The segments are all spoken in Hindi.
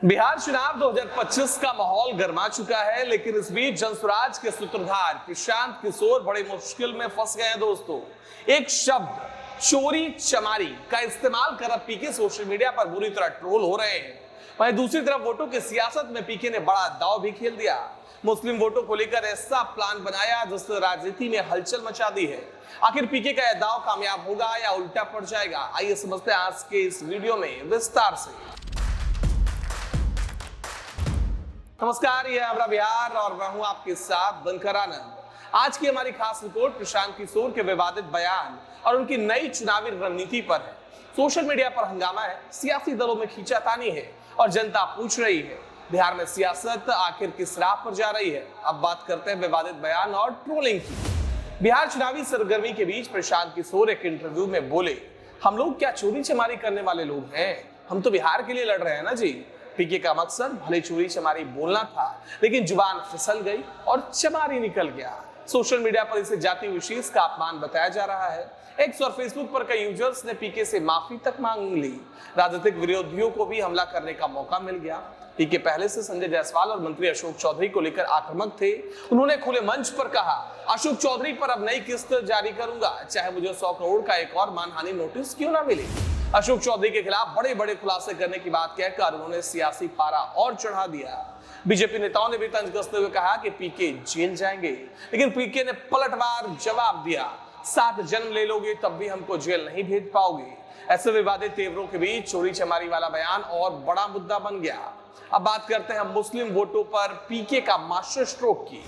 बिहार चुनाव 2025 का माहौल गर्मा चुका है, लेकिन इस बीच जनसुराज के सूत्रधार प्रशांत किशोर बड़े मुश्किल में फंस गए हैं दोस्तों। एक शब्द चोरी चमारी का इस्तेमाल कर अब पीके सोशल मीडिया पर बुरी तरह ट्रोल हो रहे हैं। वहीं दूसरी तरफ वोटों की सियासत में पीके ने बड़ा दांव भी खेल दिया। मुस्लिम वोटों को लेकर ऐसा प्लान बनाया जिससे राजनीति में हलचल मचा दी है। आखिर पीके का यह दांव कामयाब होगा या उल्टा पड़ जाएगा, आइए समझते हैं आज के इस वीडियो में विस्तार से। नमस्कार, ये है हमारा बिहार और मैं हूं आपके साथ बनकर आनंद। आज की हमारी खास रिपोर्ट प्रशांत किशोर के विवादित बयान और उनकी नई चुनावी रणनीति पर है। सोशल मीडिया पर हंगामा है, सियासी दलों में खींचातानी है और जनता पूछ रही है बिहार में सियासत आखिर किस राह पर जा रही है। अब बात करते हैं विवादित बयान और ट्रोलिंग की। बिहार चुनावी सरगर्मी के बीच प्रशांत किशोर एक इंटरव्यू में बोले, हम लोग क्या चोरी चमारी करने वाले लोग हैं? हम तो बिहार के लिए लड़ रहे हैं ना जी। पीके का मकसद भले चोरी चमारी बोलना था, लेकिन जुबान फिसल गई और चमारी निकल गया। सोशल मीडिया पर इसे जाति विशेष का अपमान बताया जा रहा है। एक्स और फेसबुक पर कई यूजर्स ने पीके से माफी तक मांग ली। राजनीतिक विरोधियों को भी हमला करने का मौका मिल गया। पीके पहले से संजय जायसवाल और मंत्री अशोक चौधरी को लेकर आक्रामक थे। उन्होंने खुले मंच पर कहा, अशोक चौधरी पर अब नई किस्त जारी करूंगा, चाहे मुझे 100 करोड़ का एक और मानहानि नोटिस क्यों ना मिले। अशोक चौधरी के खिलाफ बड़े बड़े खुलासे करने की बात कहकर उन्होंने सियासी पारा और चढ़ा दिया। बीजेपी नेताओं ने भी तंज कसते हुए कहा कि पीके जेल जाएंगे, लेकिन पीके ने पलटवार जवाब दिया, 7 जन्म ले लोगे तब भी हमको जेल नहीं भेज पाओगे। ऐसे विवादित तेवरों के बीच चोरी चमारी वाला बयान और बड़ा मुद्दा बन गया। अब बात करते हैं मुस्लिम वोटों पर पीके का मास्टर स्ट्रोक की।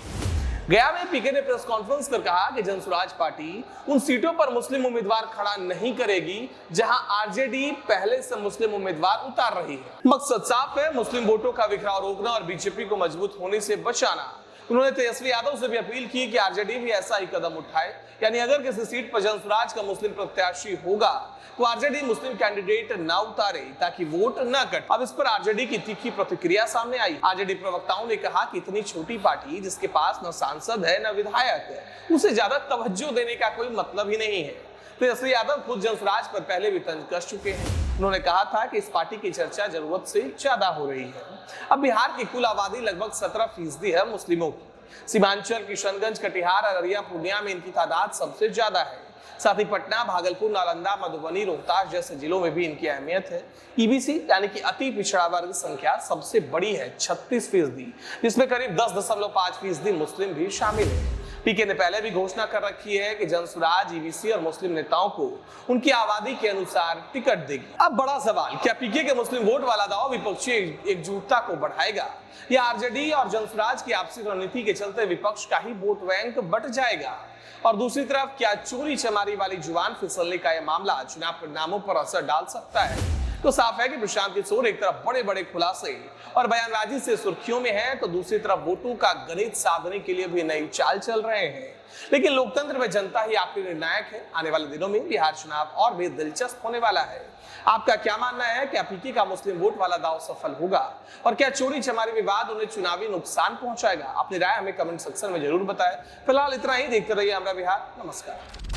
गया में पीके ने प्रेस कॉन्फ्रेंस कर कहा कि जनसुराज पार्टी उन सीटों पर मुस्लिम उम्मीदवार खड़ा नहीं करेगी जहां आरजेडी पहले से मुस्लिम उम्मीदवार उतार रही है। मकसद साफ है, मुस्लिम वोटों का बिखराव रोकना और बीजेपी को मजबूत होने से बचाना। उन्होंने तेजस्वी यादव से भी अपील की कि आरजेडी भी ऐसा ही कदम उठाए, यानी अगर किसी सीट पर जनसुराज का मुस्लिम प्रत्याशी होगा तो आरजेडी मुस्लिम कैंडिडेट न उतारे ताकि वोट न कटे। अब इस पर आरजेडी की तीखी प्रतिक्रिया सामने आई। आरजेडी प्रवक्ताओं ने कहा कि इतनी छोटी पार्टी जिसके पास न सांसद है न विधायक है, उसे ज्यादा तवज्जो देने का कोई मतलब ही नहीं है। तेजस्वी यादव खुद जनसुराज पर पहले भी तंज कस चुके हैं। उन्होंने कहा था कि इस पार्टी की चर्चा जरूरत से ज्यादा हो रही है। अब बिहार की कुल आबादी लगभग 17% है मुस्लिमों की। सीमांचल, किशनगंज, कटिहार, अररिया, पूर्णिया में इनकी तादाद सबसे ज्यादा है। साथ ही पटना, भागलपुर, नालंदा, मधुबनी, रोहतास जैसे जिलों में भी इनकी अहमियत है। ईबीसी यानी कि अति पिछड़ा वर्ग संख्या सबसे बड़ी है, 36%, जिसमें करीब 10.5% मुस्लिम भी शामिल है। पीके ने पहले भी घोषणा कर रखी है कि जनसुराज ईबीसी और मुस्लिम नेताओं को उनकी आबादी के अनुसार टिकट देगी। अब बड़ा सवाल, क्या पीके के मुस्लिम वोट वाला दाव विपक्षी एकजुटता को बढ़ाएगा या आरजेडी और जनसुराज की आपसी रणनीति के चलते विपक्ष का ही वोट बैंक बट जाएगा? और दूसरी तरफ क्या चोरी चमारी वाली जुबान फिसलने का यह मामला चुनाव परिणामों पर असर डाल सकता है? तो साफ है कि प्रशांत किशोर एक तरफ बड़े बड़े खुलासे और बयानबाजी से सुर्खियों में है, तो दूसरी तरफ वोटों का गणित साधने के लिए भी नई चाल चल रहे हैं। लेकिन लोकतंत्र में जनता ही आखिरी निर्णायक है। आने वाले दिनों में बिहार चुनाव और भी दिलचस्प होने वाला है। आपका क्या मानना है? क्या पीके का मुस्लिम वोट वाला दाव सफल होगा और क्या चोरी चमारी विवाद उन्हें चुनावी नुकसान पहुंचाएगा? अपनी राय हमें कमेंट सेक्शन में जरूर बताएं। फिलहाल इतना ही, देखते रहिए हमारा बिहार। नमस्कार।